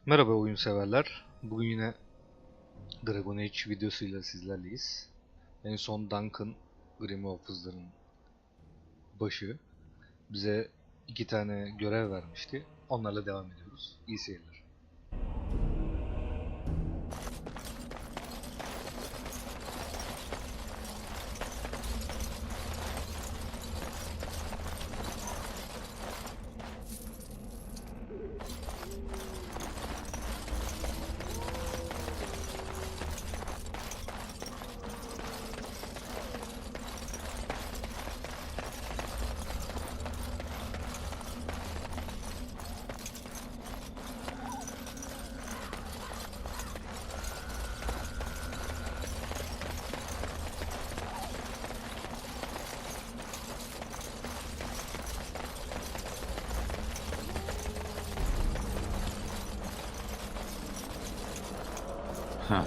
Merhaba oyun severler. Bugün yine Dragon Age videosuyla sizlerleyiz. En son Duncan Grim Officer'ın başı bize 2 tane görev vermişti. Onlarla devam ediyoruz. İyi seyirler. Ha.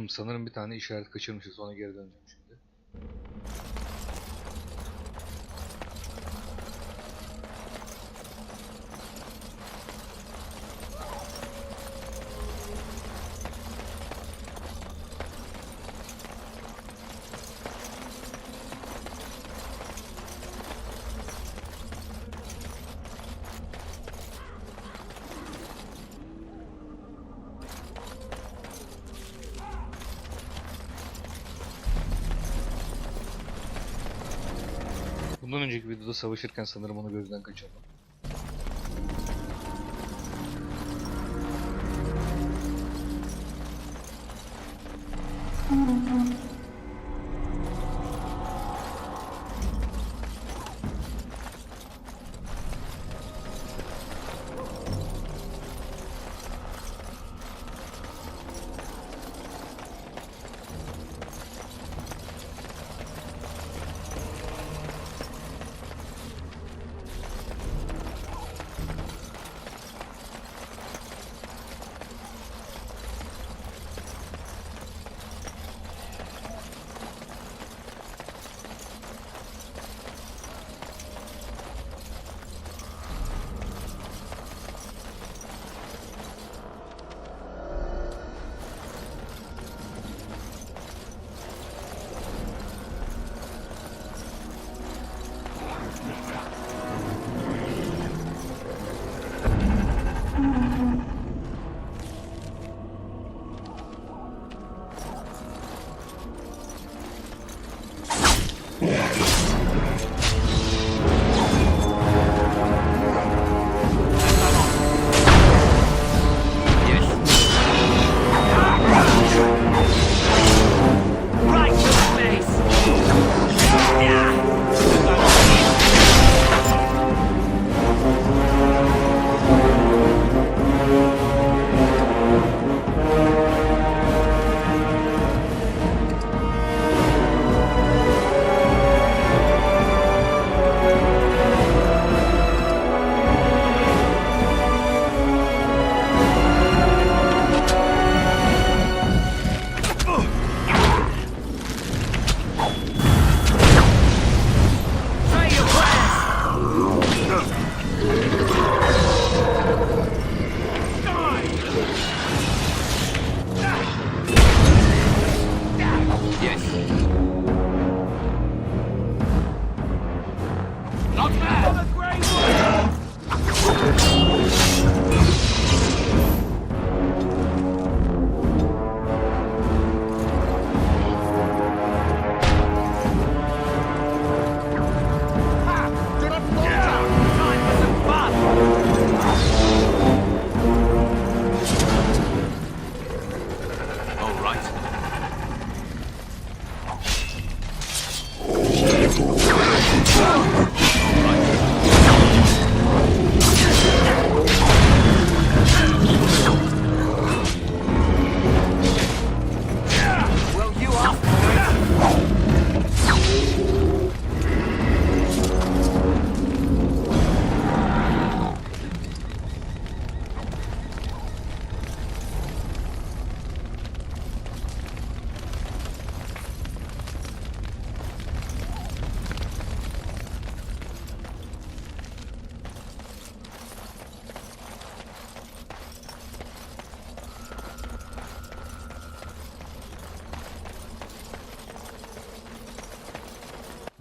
Sanırım bir tane işaret kaçırmışız. Ona geri döneceğim şimdi. Bundan önceki videoda savaşırken sanırım onu gözden kaçırdım.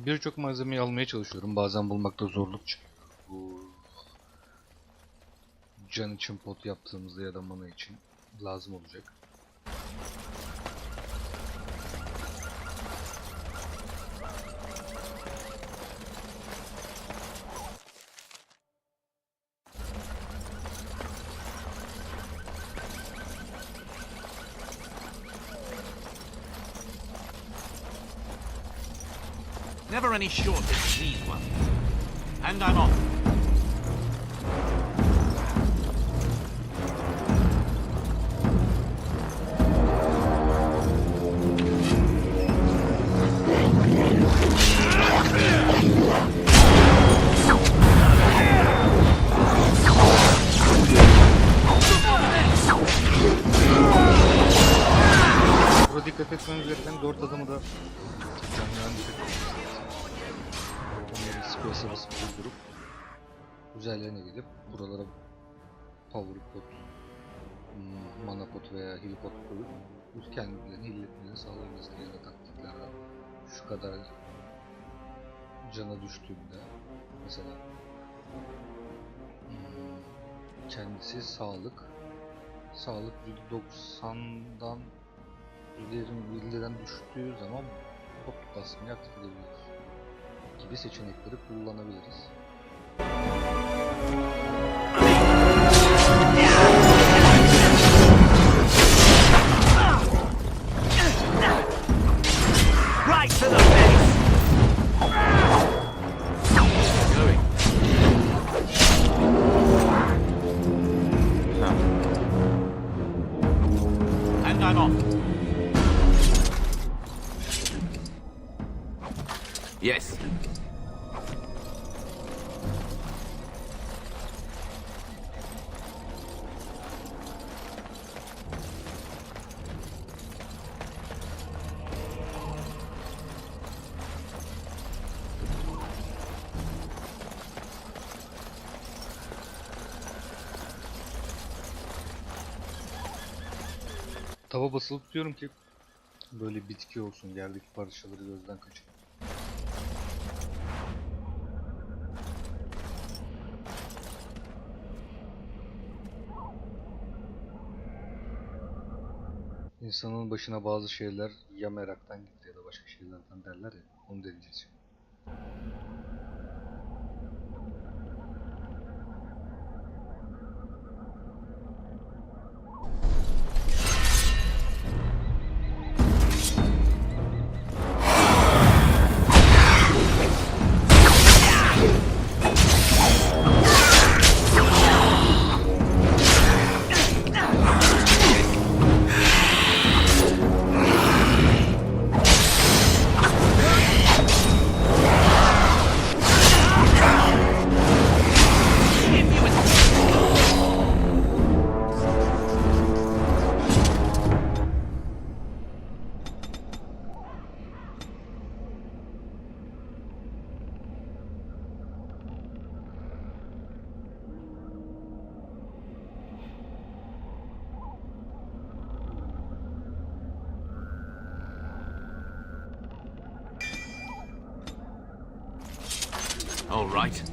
Birçok malzemeyi almaya çalışıyorum. Bazen bulmakta zorluk çıkıyor. Bu can için pot yaptığımızda ya da mana için lazım olacak. Never any shortage of these ones. And I'm off. Burada dikkat etmemiz gereken 4 adamı da canlıdan dikkat etmemiz lazım. Onları space'e basıp durdurup üzerlerine gidip buralara power pot, mana pot veya heal pot koyup kendilerini heal etmelerini sağlayabilirler ya da taktiklerden şu kadar cana düştüğünde mesela kendisi sağlık %90'dan %20'den düştüğü zaman pot basmayı aktif edebiliriz gibi seçenekleri kullanabiliriz. Right to the face! Going. And I'm off. Yes. Tava basılı tutuyorum ki böyle bitki olsun, yerdeki parçaları gözden kaçırın. İnsanın başına bazı şeyler ya meraktan gitti ya da başka şeylerden derler ya, onu deneyeceğiz. All right.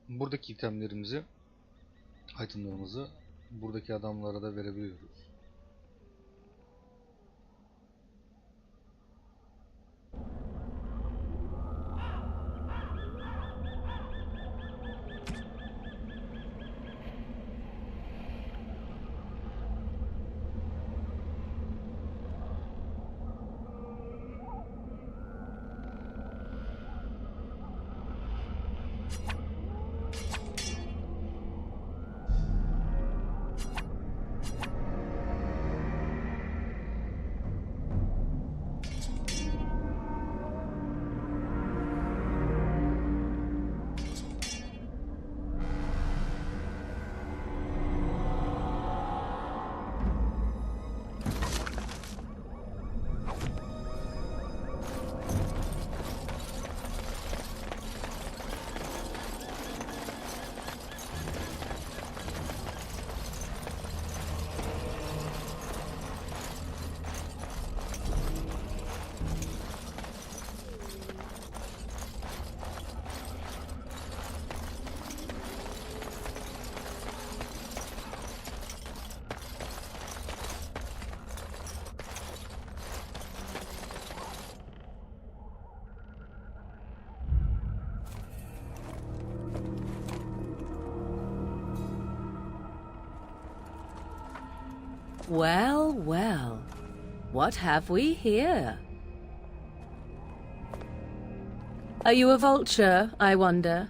Buradaki itemlerimizi, itemlarımızı buradaki adamlara da verebiliyoruz. Well, well. What have we here? Are you a vulture, I wonder?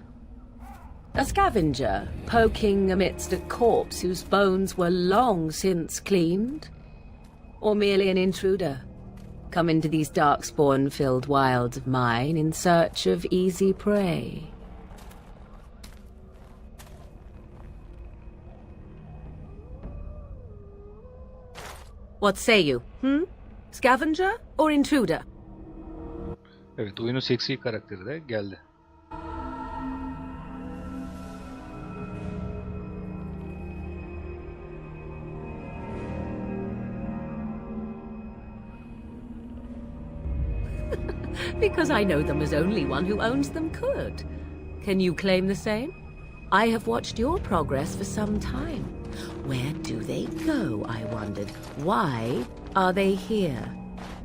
A scavenger, poking amidst a corpse whose bones were long since cleaned? Or merely an intruder, come into these darkspawn-filled wilds of mine in search of easy prey? What say you, Scavenger or intruder? Evet, oyunun seksi karakteri de geldi. Because I know them as only one who owns them could. Can you claim the same? I have watched your progress for some time. Where do they go, I wondered? Why are they here?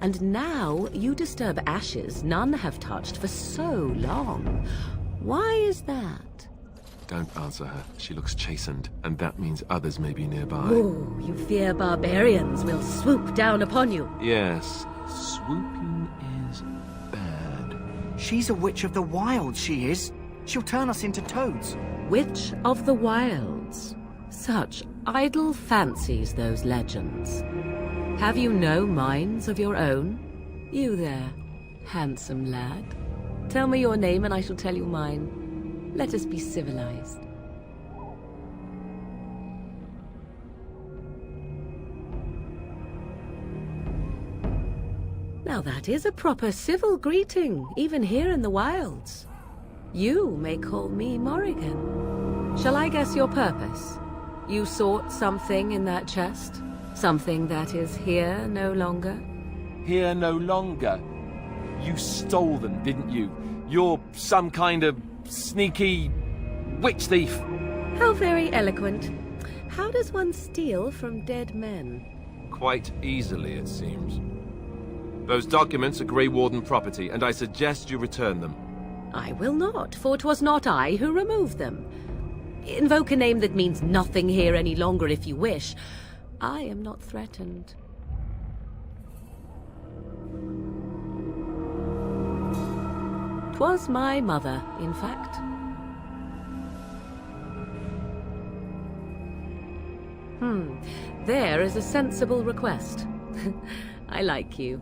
And now you disturb ashes none have touched for so long. Why is that? Don't answer her. She looks chastened, and that means others may be nearby. Oh, you fear barbarians will swoop down upon you. Yes, swooping is bad. She's a witch of the wilds, she is. She'll turn us into toads. Witch of the wilds. Such idle fancies, those legends. Have you no minds of your own? You there, handsome lad. Tell me your name and I shall tell you mine. Let us be civilized. Now that is a proper civil greeting, even here in the wilds. You may call me Morrigan. Shall I guess your purpose? You sought something in that chest? Something that is here no longer? Here no longer. You stole them, didn't you? You're some kind of sneaky witch thief. How very eloquent. How does one steal from dead men? Quite easily, it seems. Those documents are Grey Warden property, and I suggest you return them. I will not, for 'twas not I who removed them. Invoke a name that means nothing here any longer if you wish. I am not threatened. 'Twas my mother, in fact. There is a sensible request. I like you.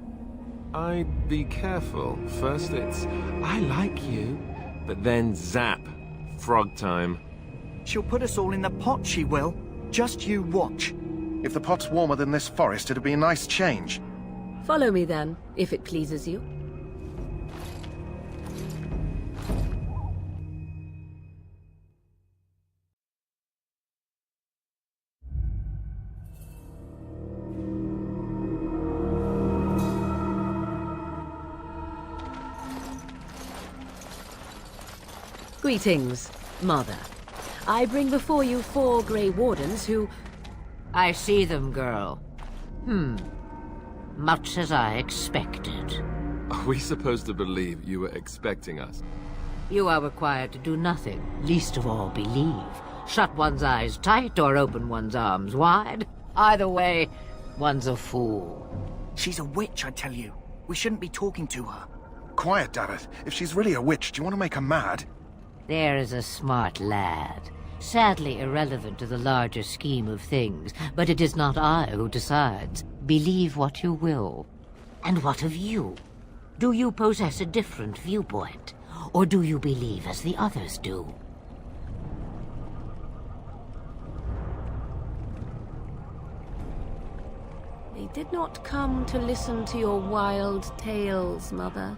I'd be careful. First it's, I like you, but then zap. Frog time. She'll put us all in the pot, she will. Just you watch. If the pot's warmer than this forest, it'd be a nice change. Follow me then, if it pleases you. Greetings, Mother. I bring before you 4 Grey Wardens who... I see them, girl. Much as I expected. Are we supposed to believe you were expecting us? You are required to do nothing, least of all believe. Shut one's eyes tight or open one's arms wide. Either way, one's a fool. She's a witch, I tell you. We shouldn't be talking to her. Quiet, Dareth. If she's really a witch, do you want to make her mad? There is a smart lad. Sadly irrelevant to the larger scheme of things, but it is not I who decides. Believe what you will. And what of you? Do you possess a different viewpoint? Or do you believe as the others do? They did not come to listen to your wild tales, Mother.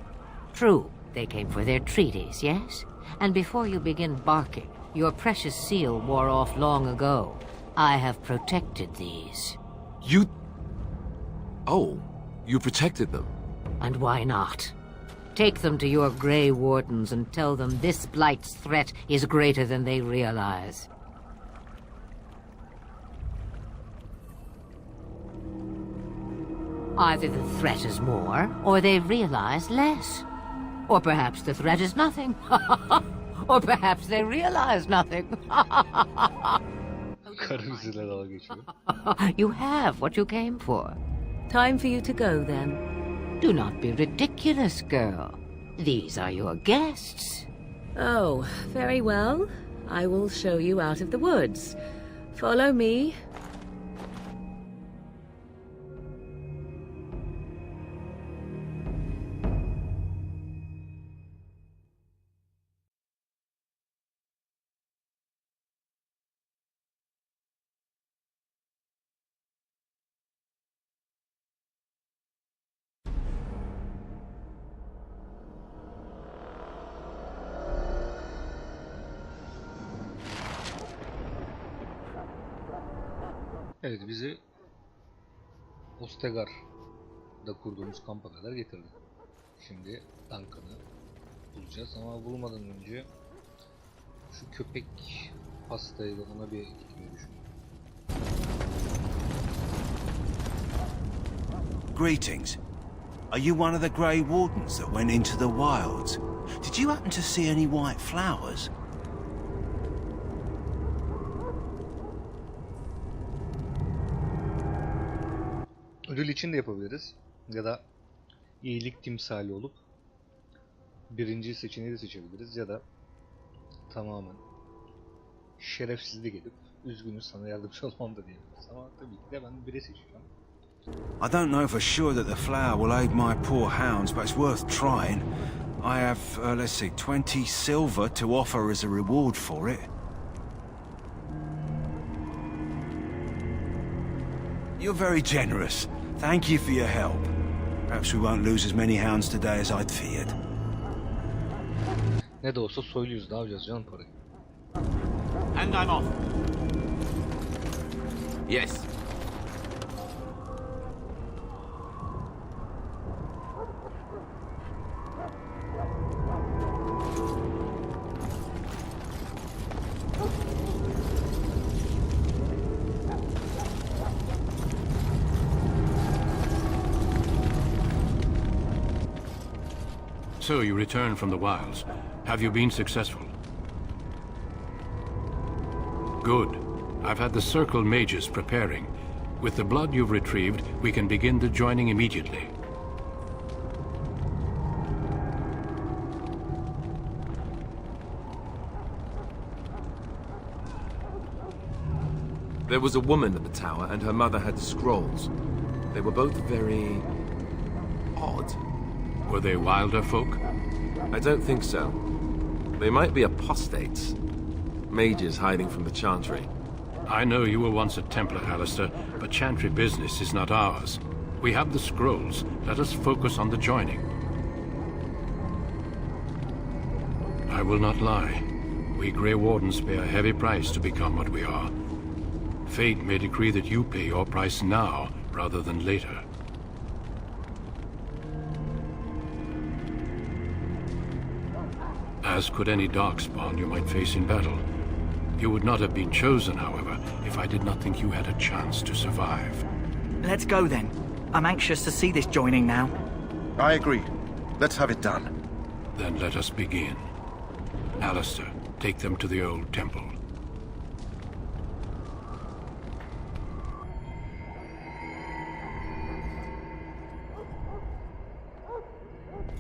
True, they came for their treaties, yes? And before you begin barking, your precious seal wore off long ago. I have protected these. You... Oh, you protected them. And why not? Take them to your Grey Wardens and tell them this blight's threat is greater than they realize. Either the threat is more, or they realize less. Or perhaps the threat is nothing. Or perhaps they realize nothing. Karı bizimle dalga geçiyor. You have what you came for. Time for you to go, then. Do not be ridiculous, girl. These are your guests. Oh, very well. I will show you out of the woods. Follow me. Evet, bizi Ostegar'da kurduğumuz kampa kadar getirdi. Şimdi Duncan'ı bulacağız ama bulmadan önce şu köpek pastayı da ona bir gitmeyi düşünüyorum. Greetings. Are you one of the Grey Wardens that went into the wilds? Did you happen to see any white flowers? Ödül için de yapabiliriz. Ya da iyilik timsali olup birinci seçeneği de seçebiliriz. Ya da tamamen şerefsizlik edip üzgünüz sana yardımcı olmam da diyebiliriz. Ama tabii ki de ben biri seçeceğim. I don't know for sure that the flower will aid my poor hounds, but it's worth trying. I have, let's see, 20 silver to offer as a reward for it. You're very generous. Thank you for your help. Perhaps we won't lose as many hounds today as I'd feared. Ne de olsa soyluyuz, ne yapacağız canım parayı. And I'm off. Yes. So you returned from the wilds. Have you been successful? Good. I've had the Circle mages preparing. With the blood you've retrieved, we can begin the joining immediately. There was a woman at the tower, and her mother had scrolls. They were both very odd. Were they wilder folk? I don't think so. They might be apostates. Mages hiding from the Chantry. I know you were once a Templar, Alistair, but Chantry business is not ours. We have the scrolls. Let us focus on the joining. I will not lie. We Grey Wardens pay a heavy price to become what we are. Fate may decree that you pay your price now, rather than later. As could any darkspawn you might face in battle. You would not have been chosen, however, if I did not think you had a chance to survive. Let's go then. I'm anxious to see this joining now. I agree. Let's have it done. Then let us begin. Alistair, take them to the old temple.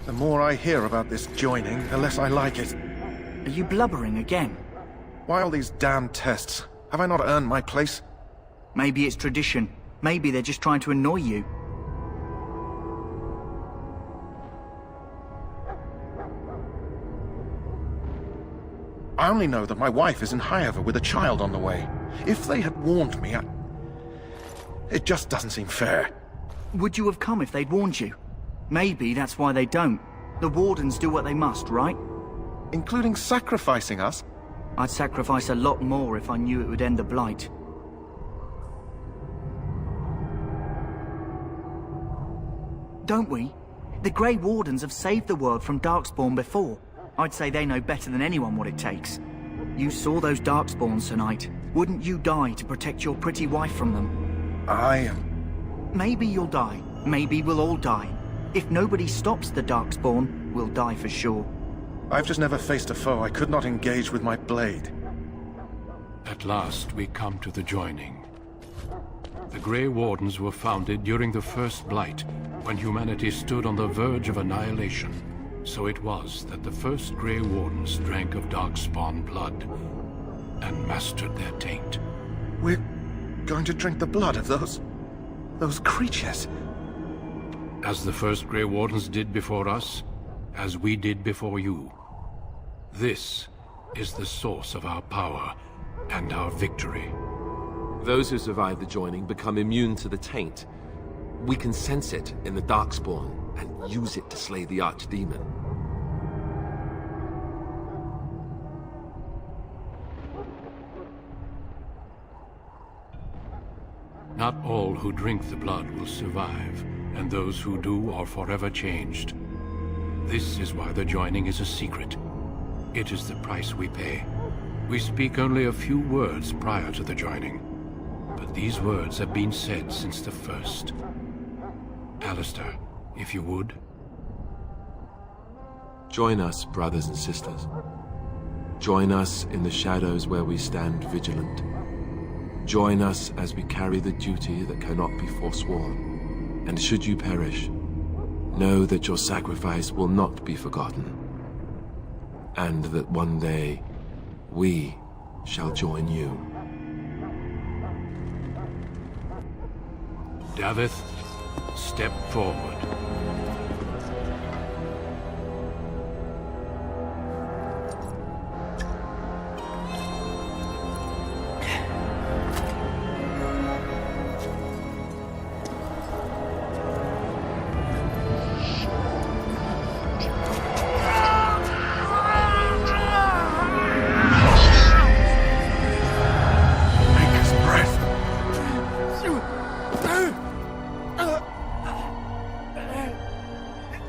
The more I hear about this joining, the less I like it. Are you blubbering again? Why all these damn tests? Have I not earned my place? Maybe it's tradition. Maybe they're just trying to annoy you. I only know that my wife is in Highover with a child on the way. If they had warned me, it just doesn't seem fair. Would you have come if they'd warned you? Maybe that's why they don't. The Wardens do what they must, right? Including sacrificing us? I'd sacrifice a lot more if I knew it would end the Blight. Don't we? The Grey Wardens have saved the world from Darkspawn before. I'd say they know better than anyone what it takes. You saw those Darkspawns tonight. Wouldn't you die to protect your pretty wife from them? Maybe you'll die. Maybe we'll all die. If nobody stops the Darkspawn, we'll die for sure. I've just never faced a foe I could not engage with my blade. At last we come to the joining. The Grey Wardens were founded during the First Blight, when humanity stood on the verge of annihilation. So it was that the first Grey Wardens drank of Darkspawn blood and mastered their taint. We're going to drink the blood of those creatures. As the first Grey Wardens did before us, as we did before you. This is the source of our power and our victory. Those who survive the joining become immune to the taint. We can sense it in the Darkspawn and use it to slay the Archdemon. Not all who drink the blood will survive, and those who do are forever changed. This is why the joining is a secret. It is the price we pay. We speak only a few words prior to the joining, but these words have been said since the first. Alistair, if you would. Join us, brothers and sisters. Join us in the shadows where we stand vigilant. Join us as we carry the duty that cannot be forsworn. And should you perish, know that your sacrifice will not be forgotten. And that one day, we shall join you. Davith, step forward.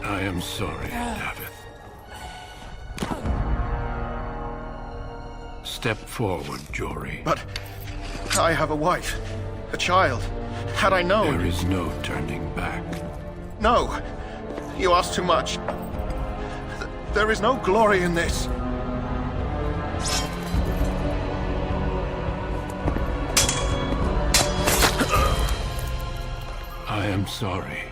I am sorry, Davith. Step forward, Jory. But I have a wife, a child. Had I known... There is no turning back. No! You ask too much. There is no glory in this. I am sorry.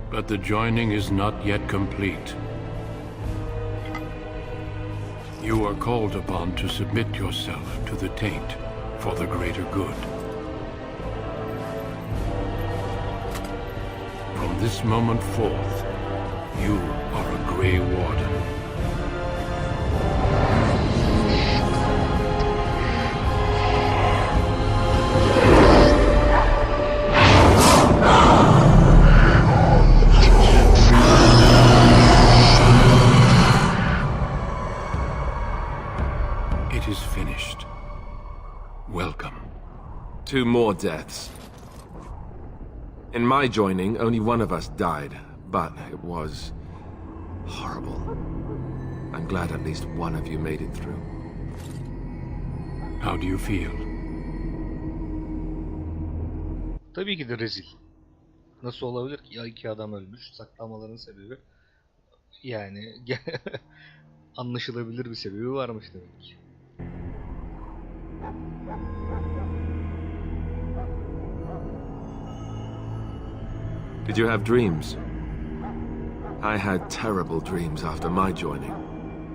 But the joining is not yet complete. You are called upon to submit yourself to the taint for the greater good. From this moment forth, you are a Grey Warden. It is finished. Welcome. 2 more deaths. In my joining, only one of us died, but it was horrible. I'm glad at least one of you made it through. How do you feel? Tabii ki de rezil. Nasıl olabilir ki? Ya 2 adam ölmüş. Saklamaların sebebi yani anlaşılabilir bir sebebi varmış demek ki. Did you have dreams? I had terrible dreams after my joining.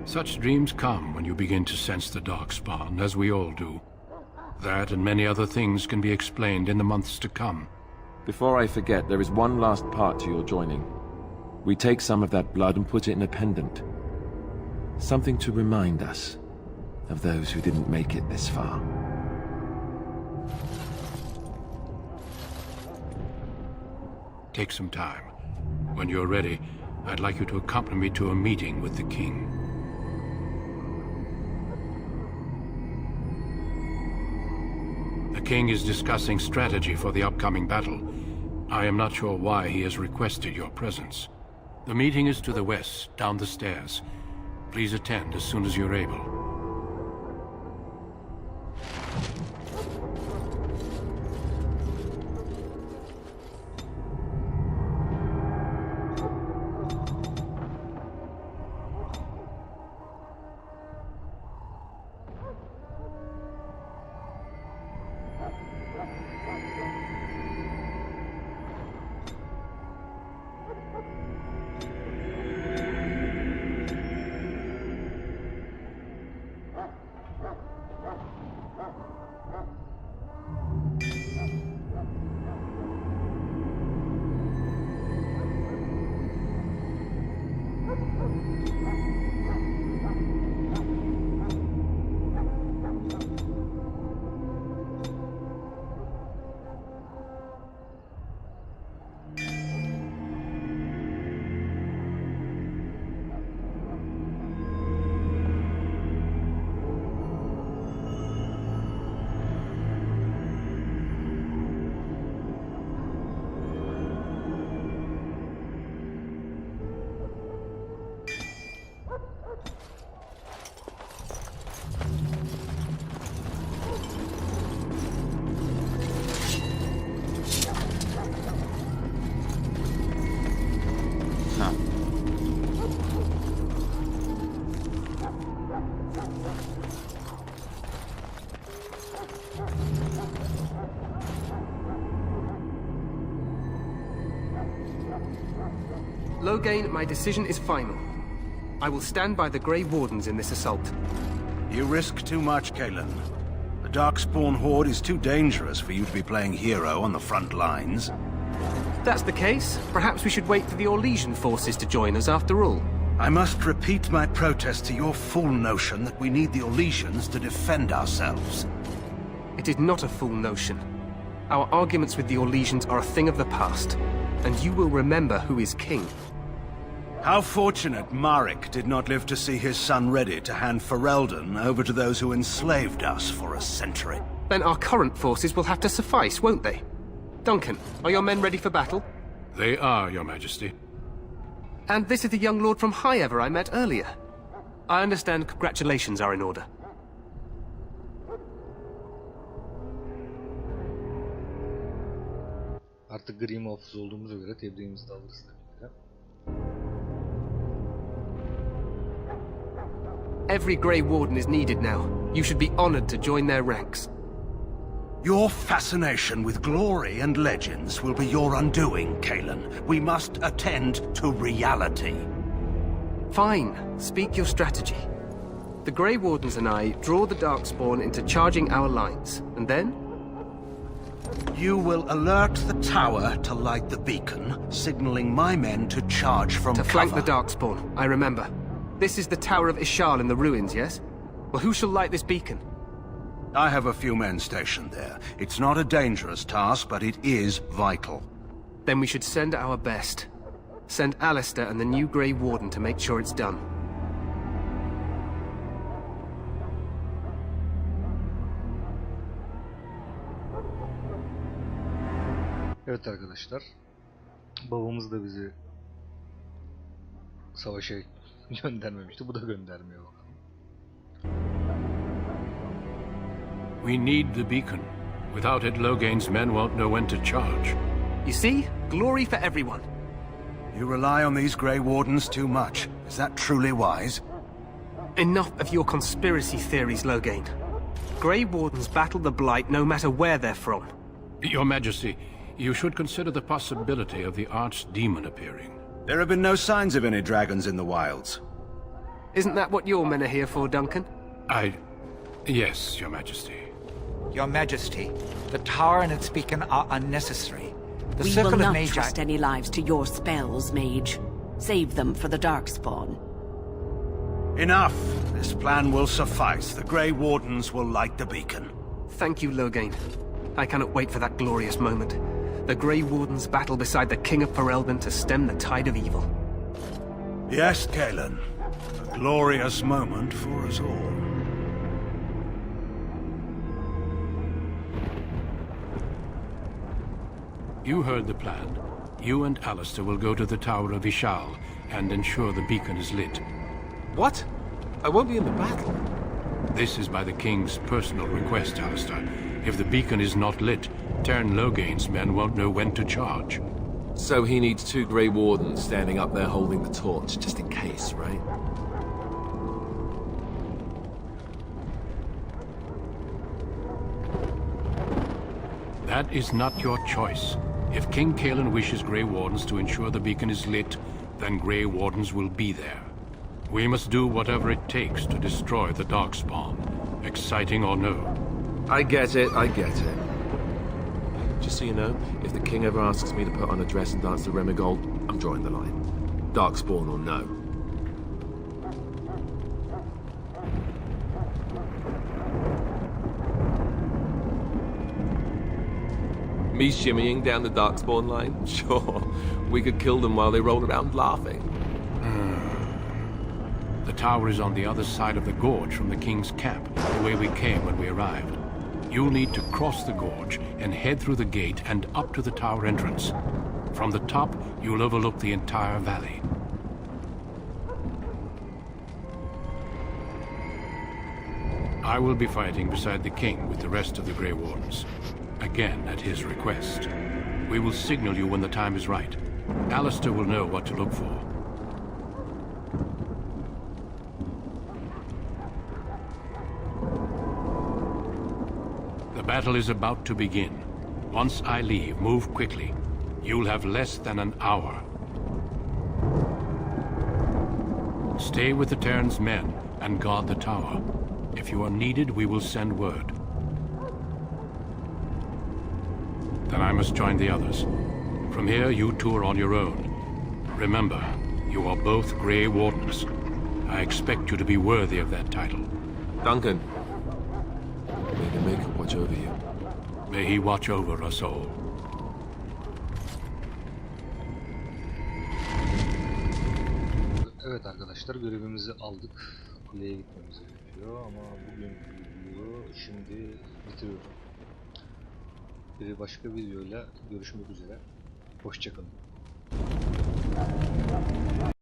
Such dreams come when you begin to sense the Darkspawn, as we all do. That and many other things can be explained in the months to come. Before I forget, there is one last part to your joining. We take some of that blood and put it in a pendant. Something to remind us of those who didn't make it this far. Take some time. When you're ready, I'd like you to accompany me to a meeting with the king. The king is discussing strategy for the upcoming battle. I am not sure why he has requested your presence. The meeting is to the west, down the stairs. Please attend as soon as you're able. Loghain, my decision is final. I will stand by the Grey Wardens in this assault. You risk too much, Kalen. The Darkspawn Horde is too dangerous for you to be playing hero on the front lines. If that's the case, perhaps we should wait for the Orlesian forces to join us after all. I must repeat my protest to your fool notion that we need the Orlesians to defend ourselves. It is not a fool notion. Our arguments with the Orlesians are a thing of the past, and you will remember who is king. How fortunate Marek did not live to see his son ready to hand Ferelden over to those who enslaved us for a century. Then our current forces will have to suffice, won't they? Duncan, are your men ready for battle? They are, Your Majesty. And this is the young lord from Highever I met earlier. I understand congratulations are in order. Artık Grim Muhafız olduğumuza göre tebriğimizi de alırız tabii ki. Every Grey Warden is needed now. You should be honored to join their ranks. Your fascination with glory and legends will be your undoing, Kalen. We must attend to reality. Fine. Speak your strategy. The Grey Wardens and I draw the Darkspawn into charging our lines, and then? You will alert the tower to light the beacon, signaling my men to charge from cover. To flank the Darkspawn, I remember. This is the Tower of Ishal in the ruins, yes? Well, who shall light this beacon? I have a few men stationed there. It's not a dangerous task, but it is vital. Then we should send our best. Send Alistair and the new Grey Warden to make sure it's done. Evet arkadaşlar. Babamız da bizi savaşa göndermemişti. Bu da göndermiyor bakalım. We need the beacon. Without it, Loghain's men won't know when to charge. You see? Glory for everyone. You rely on these Grey Wardens too much. Is that truly wise? Enough of your conspiracy theories, Loghain. Grey Wardens battle the Blight no matter where they're from. Your Majesty, you should consider the possibility of the Archdemon appearing. There have been no signs of any dragons in the wilds. Isn't that what your men are here for, Duncan? Yes, Your Majesty. Your Majesty, the tower and its beacon are unnecessary. The We circle will of not Magi... trust any lives to your spells, Mage. Save them for the Darkspawn. Enough! This plan will suffice. The Grey Wardens will light the beacon. Thank you, Loghain. I cannot wait for that glorious moment. The Grey Wardens battle beside the King of Ferelden to stem the tide of evil. Yes, Kalen. A glorious moment for us all. You heard the plan. You and Alistair will go to the Tower of Ishal and ensure the beacon is lit. What? I won't be in the battle. This is by the King's personal request, Alistair. If the beacon is not lit, Tern Loghain's men won't know when to charge. So he needs 2 Grey Wardens standing up there holding the torch, just in case, right? That is not your choice. If King Kalen wishes Grey Wardens to ensure the beacon is lit, then Grey Wardens will be there. We must do whatever it takes to destroy the Darkspawn, exciting or no. I get it, I get it. Just so you know, if the king ever asks me to put on a dress and dance to Remigold, I'm drawing the line. Darkspawn or no. Me shimmying down the Darkspawn line? Sure. We could kill them while they roll around laughing. The tower is on the other side of the gorge from the King's camp, the way we came when we arrived. You'll need to cross the gorge and head through the gate and up to the tower entrance. From the top, you'll overlook the entire valley. I will be fighting beside the King with the rest of the Grey Wardens. Again, at his request. We will signal you when the time is right. Alistair will know what to look for. The battle is about to begin. Once I leave, move quickly. You'll have less than an hour. Stay with the Terran's men and guard the tower. If you are needed, we will send word. Then I must join the others. From here, you two are on your own. Remember, you are both Grey Wardens. I expect you to be worthy of that title. Duncan, may the Maker watch over you. May he watch over us all. Evet arkadaşlar, görevimizi aldık. Kuleye gitmemiz gerekiyor ama bugün videoyu şimdi bitiriyorum. Bir başka videoyla görüşmek üzere. Hoşça kalın.